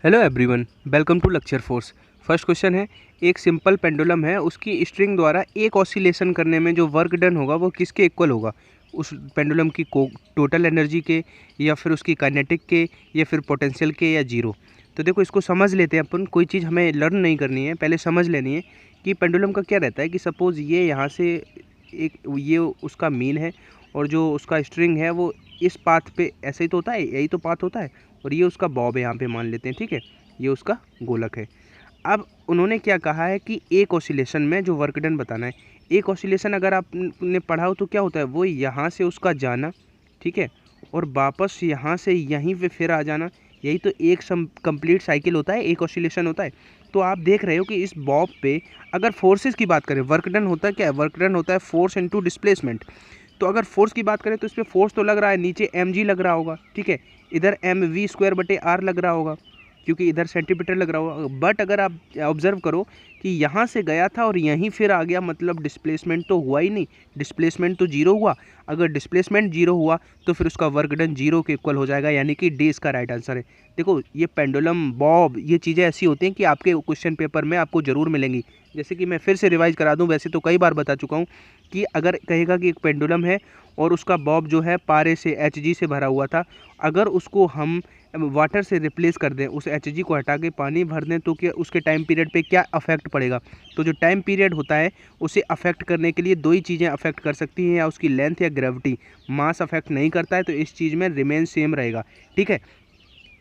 Hello everyone, welcome to lecture force. First question है, एक simple pendulum है, उसकी स्ट्रिंग द्वारा एक ऑसिलेशन करने में जो वर्क डन होगा वो किसके इक्वल होगा? उस पेंडुलम की टोटल एनर्जी के, या फिर उसकी काइनेटिक के, या फिर पोटेंशियल के, या जीरो। तो देखो, इसको समझ लेते हैं अपन। कोई चीज़ हमें लर्न नहीं करनी है, पहले समझ लेनी है कि पेंडुलम का क्या रहता है। कि सपोज़ ये यहाँ से एक ये उसका मीन है, और जो उसका स्ट्रिंग है वो इस पाथ पे, ऐसे ही तो होता है, यही तो पाथ होता है। और ये उसका बॉब है, यहाँ पे मान लेते हैं, ठीक है। ये उसका गोलक है। अब उन्होंने क्या कहा है कि एक ऑसिलेशन में जो वर्क डन बताना है। एक ऑसिलेशन अगर आपने पढ़ा हो तो क्या होता है, वो यहाँ से उसका जाना, ठीक है, और वापस यहाँ से यहीं पे फिर आ जाना। यही तो एक कंप्लीट साइकिल होता है, एक ऑसिलेशन होता है। तो आप देख रहे हो कि इस बॉब पे अगर फोर्सेस की बात करें, वर्क डन होता है क्या है? वर्क डन होता है फोर्स इनटू डिस्प्लेसमेंट। तो अगर फोर्स की बात करें तो इस पर फोर्स तो लग रहा है, नीचे mg लग रहा होगा, ठीक है। इधर mv²/r लग रहा होगा, क्योंकि इधर सेंटीमीटर लग रहा होगा। बट अगर आप ऑब्जर्व करो कि यहाँ से गया था और यहीं फिर आ गया, मतलब डिस्प्लेसमेंट तो हुआ ही नहीं, डिस्प्लेसमेंट तो जीरो हुआ। अगर डिस्प्लेसमेंट जीरो हुआ तो फिर उसका वर्क डन जीरो के इक्वल हो जाएगा, यानी कि डी इसका राइट आंसर है। देखो, ये पेंडुलम, बॉब, ये चीज़ें ऐसी होती हैं कि आपके क्वेश्चन पेपर में आपको ज़रूर मिलेंगी। जैसे कि मैं फिर से रिवाइज करा दूं, वैसे तो कई बार बता चुका हूं कि अगर कहेगा कि एक पेंडुलम है और उसका बॉब जो है पारे से Hg से भरा हुआ था, अगर उसको हम वाटर से रिप्लेस कर दें, उस Hg को हटा के पानी भर दें, तो क्या उसके टाइम पीरियड पे क्या अफेक्ट पड़ेगा? तो जो टाइम पीरियड होता है उसे अफेक्ट करने के लिए दो ही चीज़ें अफेक्ट कर सकती हैं, या उसकी लेंथ या ग्रेविटी। मास अफेक्ट नहीं करता है, तो इस चीज़ में रिमेन सेम रहेगा, ठीक है।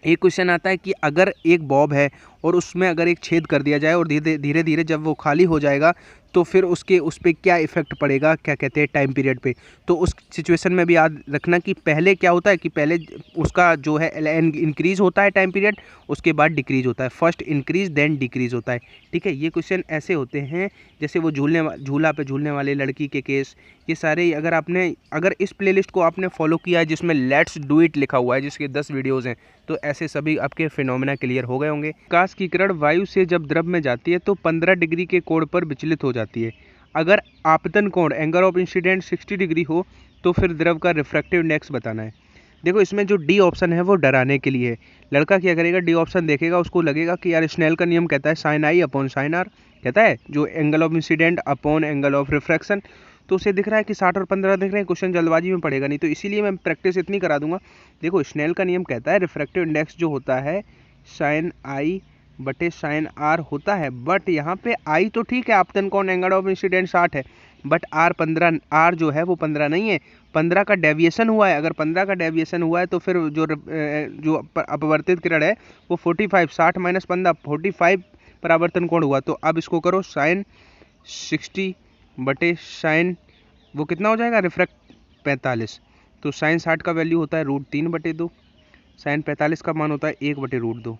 एक क्वेश्चन आता है कि अगर एक बॉब है और उसमें अगर एक छेद कर दिया जाए और धीरे धीरे जब वो खाली हो जाएगा तो फिर उस पर क्या इफेक्ट पड़ेगा, क्या कहते हैं, टाइम पीरियड पे। तो उस सिचुएशन में भी याद रखना कि पहले क्या होता है कि पहले उसका जो है इंक्रीज होता है टाइम पीरियड, उसके बाद डिक्रीज होता है। फर्स्ट इंक्रीज देन डिक्रीज होता है, ठीक है। ये क्वेश्चन ऐसे होते हैं जैसे वो झूला पे झूलने वाले लड़की के केस। ये सारे अगर इस प्लेलिस्ट को आपने फॉलो किया है जिसमें लेट्स डू इट लिखा हुआ है, जिसके 10 वीडियोज़ हैं, तो ऐसे सभी आपके फिनोमेना क्लियर हो गए होंगे। प्रकाश की किरण वायु से जब द्रव में जाती है तो 15 डिग्री के कोण पर विचलित हो जाती है। अगर आपतन कोण, एंगल ऑफ इंसिडेंट, 60 डिग्री हो तो फिर द्रव का रिफ्रैक्टिव इंडेक्स बताना है। देखो, इसमें जो डी ऑप्शन है वो डराने के लिए है। लड़का क्या करेगा, डी ऑप्शन देखेगा, उसको लगेगा कि यार स्नेल का नियम कहता है sine i upon sine r, कहता है जो angle of incidence upon angle of refraction. तो उसे दिख रहा है कि 60 और 15 दिख रहे हैं, क्वेश्चन जल्दबाजी में पड़ेगा नहीं, तो इसीलिए मैं प्रैक्टिस इतनी करा दूंगा। देखो, स्नेल का नियम कहता है रिफ्रैक्टिव इंडेक्स जो होता है साइन आई बटे साइन आर होता है। बट यहाँ पे आई तो ठीक है, आपतन कोण, एंगल ऑफ इंसिडेंट 60 है, बट आर 15, आर जो है वो 15 नहीं है, 15 का डेविएशन हुआ है। अगर 15 का डेविएशन हुआ है तो फिर जो अपवर्तित किरण है वो 45, 60 माइनस 15, 45 परावर्तन कोण हुआ। तो अब इसको करो साइन 60 बटे साइन, वो कितना हो जाएगा, रिफ्रैक्ट 45। तो साइन 60 का वैल्यू होता है √3/2, साइन 45 का मान होता है 1/√2,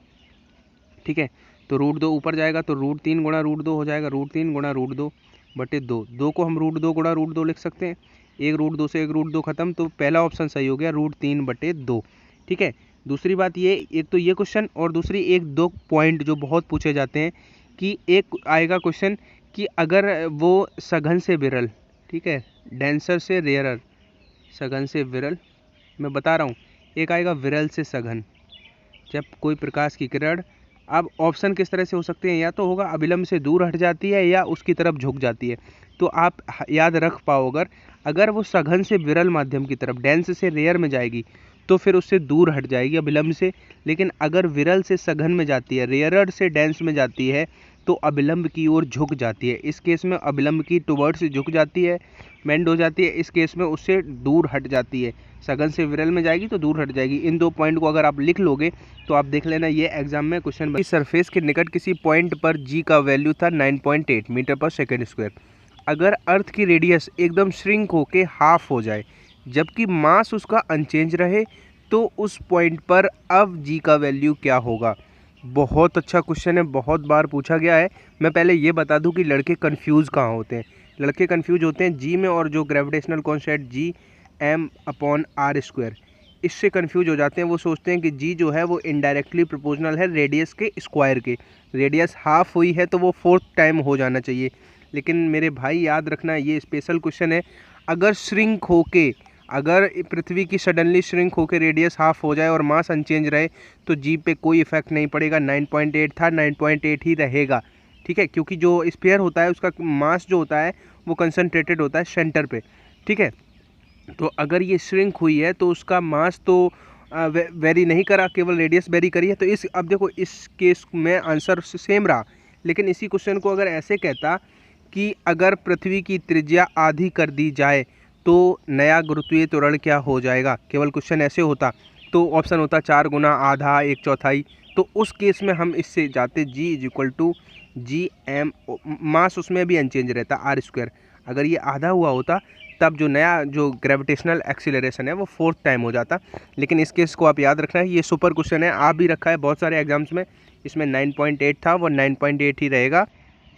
ठीक है। तो √2 ऊपर जाएगा तो √3 गुणा √2 हो जाएगा, √3 गुणा √2/2। 2 को हम √2 गुणा √2 लिख सकते हैं। एक √2 से एक √2 खत्म, तो पहला ऑप्शन सही हो गया, √3/2, ठीक है। दूसरी बात ये, एक तो ये क्वेश्चन, और दूसरी एक दो पॉइंट जो बहुत पूछे जाते हैं कि एक आएगा क्वेश्चन कि अगर वो सघन से विरल, ठीक है, डेंसर से रेयरर, सघन से विरल, मैं बता रहा हूँ, एक आएगा विरल से सघन। जब कोई प्रकाश की किरण, अब ऑप्शन किस तरह से हो सकते हैं, या तो होगा अभिलंब से दूर हट जाती है या उसकी तरफ झुक जाती है। तो आप याद रख पाओ, अगर वो सघन से विरल माध्यम की तरफ, डेंस से रेयर में जाएगी, तो फिर उससे दूर हट जाएगी अभिलंब से। लेकिन अगर विरल से सघन में जाती है, रेयरर से डेंस में जाती है, तो अभिलंब की ओर झुक जाती है। इस केस में अभिलंब की टुवर्ड्स झुक जाती है, बेंड हो जाती है। इस केस में उससे दूर हट जाती है, सघन से विरल में जाएगी तो दूर हट जाएगी। इन दो पॉइंट को अगर आप लिख लोगे तो आप देख लेना, ये एग्जाम में क्वेश्चन। सरफेस के निकट किसी पॉइंट पर जी का वैल्यू था 9.8 मीटर पर सेकेंड स्क्वायर। अगर अर्थ की रेडियस एकदम श्रिंक होके हाफ हो जाए जबकि मास उसका अनचेंज रहे, तो उस पॉइंट पर अब जी का वैल्यू क्या होगा? बहुत अच्छा क्वेश्चन है, बहुत बार पूछा गया है। मैं पहले ये बता दूं कि लड़के कंफ्यूज कहाँ होते हैं। लड़के कंफ्यूज होते हैं जी में, और जो ग्रेविटेशनल कॉन्स्टेंट जी m/r², इससे कंफ्यूज हो जाते हैं। वो सोचते हैं कि जी जो है वो इनडायरेक्टली प्रोपोर्शनल है रेडियस के स्क्वायर के। रेडियस हाफ हुई है तो वो 4th टाइम हो जाना चाहिए। लेकिन मेरे भाई याद रखना, ये स्पेशल क्वेश्चन है। अगर श्रिंक होके अगर पृथ्वी की सडनली श्रिंक होकर रेडियस हाफ हो जाए और मास अनचेंज रहे तो जी पे कोई इफेक्ट नहीं पड़ेगा। 9.8 था, 9.8 ही रहेगा, ठीक है, क्योंकि जो स्फीयर होता है उसका मास जो होता है वो कंसनट्रेटेड होता है सेंटर पे, ठीक है। तो अगर ये श्रिंक हुई है तो उसका मास तो वेरी नहीं करा, केवल रेडियस वेरी करी है। तो इस अब देखो इस केस में आंसर सेम रहा, लेकिन इसी क्वेश्चन को अगर ऐसे कहता कि अगर पृथ्वी की त्रिज्या आधी कर दी जाए तो नया गुरुत्वीय त्वरण क्या हो जाएगा, केवल क्वेश्चन ऐसे होता तो ऑप्शन होता 4 गुना आधा 1/4। तो उस केस में हम इससे जाते G is equal to G M, mass उसमें भी अनचेंज रहता r²। अगर ये आधा हुआ होता तब जो नया जो ग्रेविटेशनल एक्सीलरेशन है वो 4th टाइम हो जाता। लेकिन इस केस को आप याद रखना है, ये सुपर क्वेश्चन है, आ भी रखा है बहुत सारे एग्जाम्स में। इसमें 9.8 था, वो 9.8 ही रहेगा।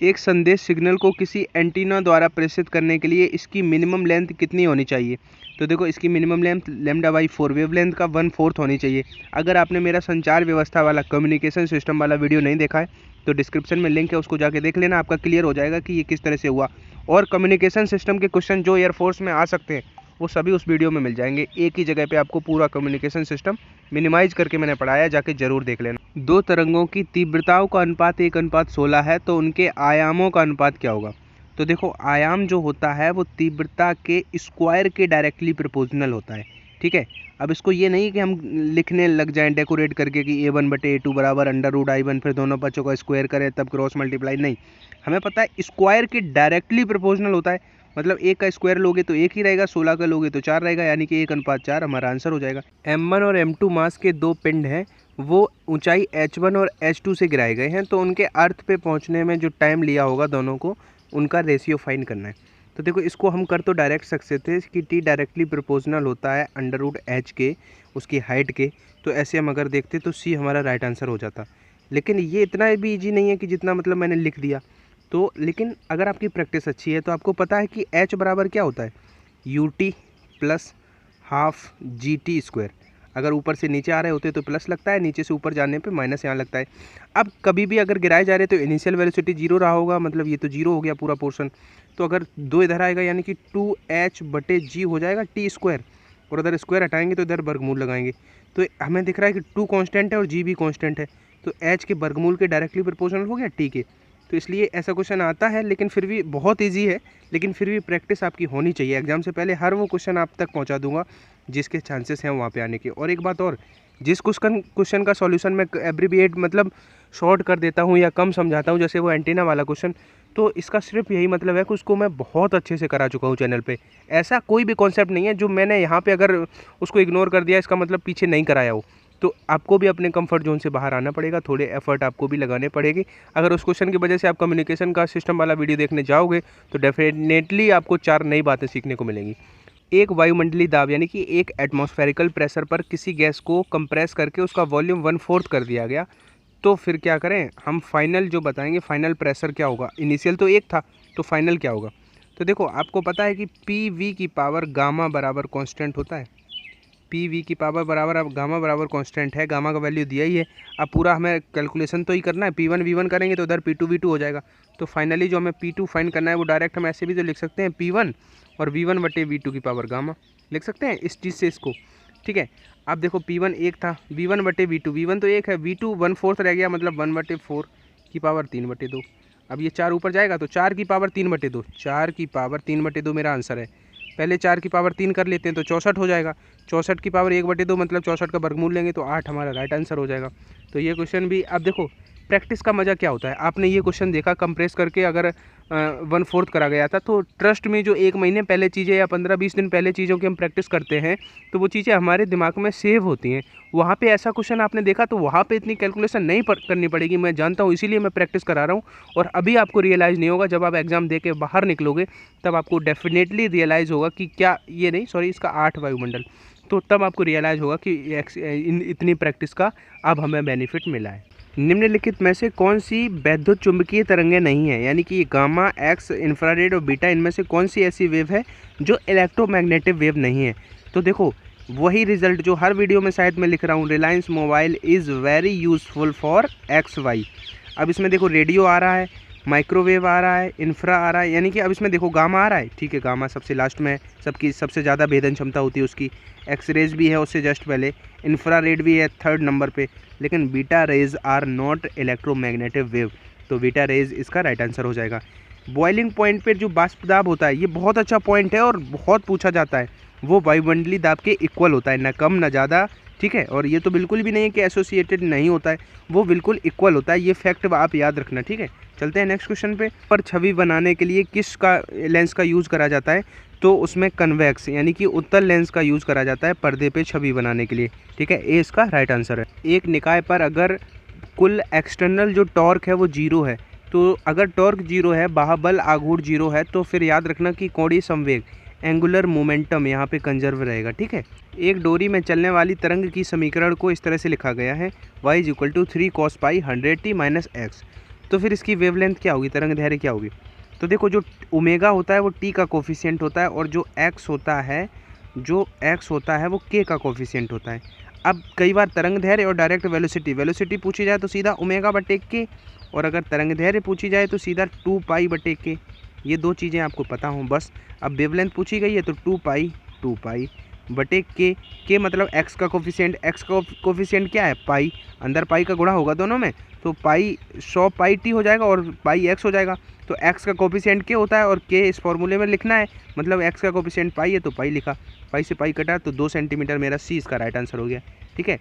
एक संदेश सिग्नल को किसी एंटीना द्वारा प्रेषित करने के लिए इसकी मिनिमम लेंथ कितनी होनी चाहिए। तो देखो इसकी मिनिमम लेंथ λ/4, वेवलेंथ का 1/4 होनी चाहिए। अगर आपने मेरा संचार व्यवस्था वाला कम्युनिकेशन सिस्टम वाला वीडियो नहीं देखा है तो डिस्क्रिप्शन में लिंक है, उसको जाके देख लेना, आपका क्लियर हो जाएगा कि ये किस तरह से हुआ। और कम्युनिकेशन सिस्टम के क्वेश्चन जो एयरफोर्स में आ सकते हैं वो सभी उस वीडियो में मिल जाएंगे। एक ही जगह पे आपको पूरा कम्युनिकेशन सिस्टम मिनिमाइज करके मैंने पढ़ाया, जाके जरूर देख लेना। दो तरंगों की तीव्रताओं का अनुपात 1:16 है, तो उनके आयामों का अनुपात क्या होगा। तो देखो आयाम जो होता है वो तीव्रता के स्क्वायर के डायरेक्टली प्रोपोर्शनल होता है, ठीक है। अब इसको ये नहीं कि हम लिखने लग जाएं डेकोरेट करके कि A1/A2 बराबर √I1, फिर दोनों बच्चों का स्क्वायर करें तब क्रॉस मल्टीप्लाई, नहीं, हमें पता है स्क्वायर के डायरेक्टली प्रोपोर्शनल होता है। मतलब 1 का स्क्वायर लोगे तो 1 ही रहेगा, 16 का लोगे तो 4 रहेगा, यानी कि 1:4 हमारा आंसर हो जाएगा। M1 और M2 मास के दो पिंड हैं, वो ऊंचाई H1 और H2 से गिराए गए हैं, तो उनके अर्थ पे पहुंचने में जो टाइम लिया होगा दोनों को, उनका रेशियो फाइंड करना है। तो देखो इसको हम कर तो डायरेक्ट सकते थे कि T डायरेक्टली प्रोपोर्शनल होता है √H के, उसकी हाइट के। तो ऐसे हम अगर देखते तो C हमारा राइट आंसर हो जाता। लेकिन ये इतना भी ईजी नहीं है कि जितना मतलब मैंने लिख दिया। तो लेकिन अगर आपकी प्रैक्टिस अच्छी है तो आपको पता है कि H बराबर क्या होता है, UT प्लस हाफ GT²। अगर ऊपर से नीचे आ रहे होते तो प्लस लगता है, नीचे से ऊपर जाने पे माइनस यहाँ लगता है। अब कभी भी अगर गिराए जा रहे तो इनिशियल वेलोसिटी 0 रहा होगा, मतलब ये तो 0 हो गया पूरा पोर्शन। तो अगर 2 इधर आएगा यानी कि 2H/G हो जाएगा T², और उधर स्क्वायर हटाएंगे तो इधर वर्गमूल लगाएंगे। तो हमें दिख रहा है कि 2 कांस्टेंट है और G भी कांस्टेंट है, तो H के वर्गमूल के डायरेक्टली प्रोपोर्शनल हो गया T के। तो इसलिए ऐसा क्वेश्चन आता है, लेकिन फिर भी बहुत ईजी है, लेकिन फिर भी प्रैक्टिस आपकी होनी चाहिए। एग्जाम से पहले हर वो क्वेश्चन आप तक पहुंचा दूंगा जिसके चांसेस हैं वहाँ पे आने के। और एक बात और, जिस क्वेश्चन का सॉल्यूशन मैं एब्रीविएट मतलब शॉर्ट कर देता हूँ या कम समझाता हूँ, जैसे वो एंटीना वाला क्वेश्चन, तो इसका सिर्फ यही मतलब है कि उसको मैं बहुत अच्छे से करा चुका हूँ चैनल पे। ऐसा कोई भी कॉन्सेप्ट नहीं है जो मैंने यहाँ पे अगर उसको इग्नोर कर दिया इसका मतलब पीछे नहीं कराया हो। तो आपको भी अपने कंफर्ट जोन से बाहर आना पड़ेगा, थोड़े एफर्ट आपको भी लगाने पड़ेगी। अगर उस क्वेश्चन की वजह से आप कम्युनिकेशन का सिस्टम वाला वीडियो देखने जाओगे तो डेफिनेटली आपको 4 नई बातें सीखने को मिलेंगी। एक वायुमंडलीय दाब यानी कि एक एटमॉस्फेरिकल प्रेशर पर किसी गैस को कंप्रेस करके उसका वॉल्यूम 1/4 कर दिया गया, तो फिर क्या करें हम, फाइनल जो बताएंगे फाइनल प्रेशर क्या होगा। इनिशियल तो 1 था, तो फाइनल क्या होगा। तो देखो आपको पता है कि PV की पावर गामा बराबर कांस्टेंट होता है। PV की पावर बराबर, अब गामा बराबर कांस्टेंट है, गामा का वैल्यू दिया ही है। अब पूरा हमें कैलकुलेशन तो ही करना है, P1 V1 करेंगे तो उधर P2 V2 हो जाएगा। तो फाइनली जो हमें P2 फाइंड करना है वो डायरेक्ट हम ऐसे भी तो लिख सकते हैं, P1 और V1/V2 की पावर गामा लिख सकते हैं इस चीज़ से इसको, ठीक है। अब देखो P1 1 था, V1/V2, V1 तो 1 है, V2 1/4 रह गया, मतलब 1/4 की पावर 3/2। अब ये 4 ऊपर जाएगा तो 4 की पावर 3/2, 4 की पावर 3/2 मेरा आंसर है। पहले 4 की पावर 3 कर लेते हैं तो 64 हो जाएगा, 64 की पावर 1/2 मतलब 64 का वर्गमूल लेंगे तो 8 हमारा राइट आंसर हो जाएगा। तो ये क्वेश्चन भी, अब देखो प्रैक्टिस का मज़ा क्या होता है, आपने ये क्वेश्चन देखा कंप्रेस करके अगर 1/4 करा गया था, तो ट्रस्ट में जो 1 महीने पहले चीज़ें या 15-20 दिन पहले चीज़ों की हम प्रैक्टिस करते हैं तो वो चीज़ें हमारे दिमाग में सेव होती हैं। वहाँ पे ऐसा क्वेश्चन आपने देखा तो वहाँ पे इतनी कैलकुलेशन नहीं करनी पड़ेगी, मैं जानता हूँ, इसीलिए मैं प्रैक्टिस करा रहा हूँ। और अभी आपको रियलाइज़ नहीं होगा, जब आप एग्ज़ाम दे के बाहर निकलोगे तब आपको डेफिनेटली रियलाइज़ होगा कि क्या ये नहीं, सॉरी, इसका 8 वायुमंडल, तो तब आपको रियलाइज़ होगा कि इतनी प्रैक्टिस का अब हमें बेनिफिट मिला है। निम्नलिखित में से कौन सी वैद्युत चुंबकीय तरंगें नहीं है, यानी कि गामा, एक्स, इंफ्रारेड और बीटा, इनमें से कौन सी ऐसी वेव है जो इलेक्ट्रोमैग्नेटिक वेव नहीं है। तो देखो वही रिजल्ट जो हर वीडियो में शायद मैं लिख रहा हूँ, Reliance mobile is very useful for XY। अब इसमें देखो रेडियो आ रहा है, माइक्रोवेव आ रहा है, इंफ्रा आ रहा है, यानी कि अब इसमें देखो गामा आ रहा है, ठीक है, गामा सबसे लास्ट में है, सबकी सबसे ज़्यादा भेदन क्षमता होती है उसकी। एक्स रेज भी है उससे जस्ट पहले, इंफ्रा रेड भी है थर्ड नंबर पे, लेकिन beta rays are not electromagnetic wave, तो बीटा रेज इसका राइट आंसर हो जाएगा। बॉइलिंग पॉइंट पे जो बाष्प दाब होता है, ये बहुत अच्छा पॉइंट है और बहुत पूछा जाता है, वो वायुमंडलीय दाब के इक्वल होता है, ना कम ना ज़्यादा, ठीक है। और ये तो बिल्कुल भी नहीं है कि एसोसिएटेड नहीं होता है, वो बिल्कुल इक्वल होता है, ये फैक्ट आप याद रखना, ठीक है। चलते हैं नेक्स्ट क्वेश्चन पे। पर छवि बनाने के लिए किस का लेंस का यूज़ करा जाता है, तो उसमें कन्वेक्स यानी कि उत्तल लेंस का यूज़ करा जाता है पर्दे पे छवि बनाने के लिए, ठीक है, ए इसका राइट आंसर है। एक निकाय पर अगर कुल एक्सटर्नल जो टॉर्क है वो जीरो है, तो अगर टॉर्क जीरो है, बाह्यबल आघूर्ण जीरो है, तो फिर याद रखना कि कोणीय संवेग एंगुलर मोमेंटम यहाँ पे कंजर्व रहेगा, ठीक है। एक डोरी में चलने वाली तरंग की समीकरण को इस तरह से लिखा गया है, y = 3 cos पाई 100t - x। तो फिर इसकी वेवलेंथ क्या होगी, तरंग दैर्घ्य क्या होगी। तो देखो जो ओमेगा होता है वो t का कोफिशिएंट होता है, और जो x होता है वो k का कोफिशिएंट होता है। अब कई बार तरंग दैर्घ्य और डायरेक्ट वेलोसिटी पूछी जाए तो सीधा ω/k, और अगर तरंग दैर्घ्य पूछी जाए तो सीधा 2 पाई/k, ये दो चीज़ें आपको पता हों बस। अब वेवलेंथ पूछी गई है तो 2 पाई/k, के मतलब x का कोफिशिएंट क्या है, पाई, अंदर पाई का गुणा होगा दोनों में, तो पाई 100 पाई t हो जाएगा और पाई x हो जाएगा। तो x का कोफिशिएंट k होता है और k इस फॉर्मूले में लिखना है, मतलब x का कोफिशिएंट पाई है तो पाई लिखा, पाई से पाई कटा तो 2 सेंटीमीटर, मेरा सी इसका राइट आंसर हो गया, ठीक है।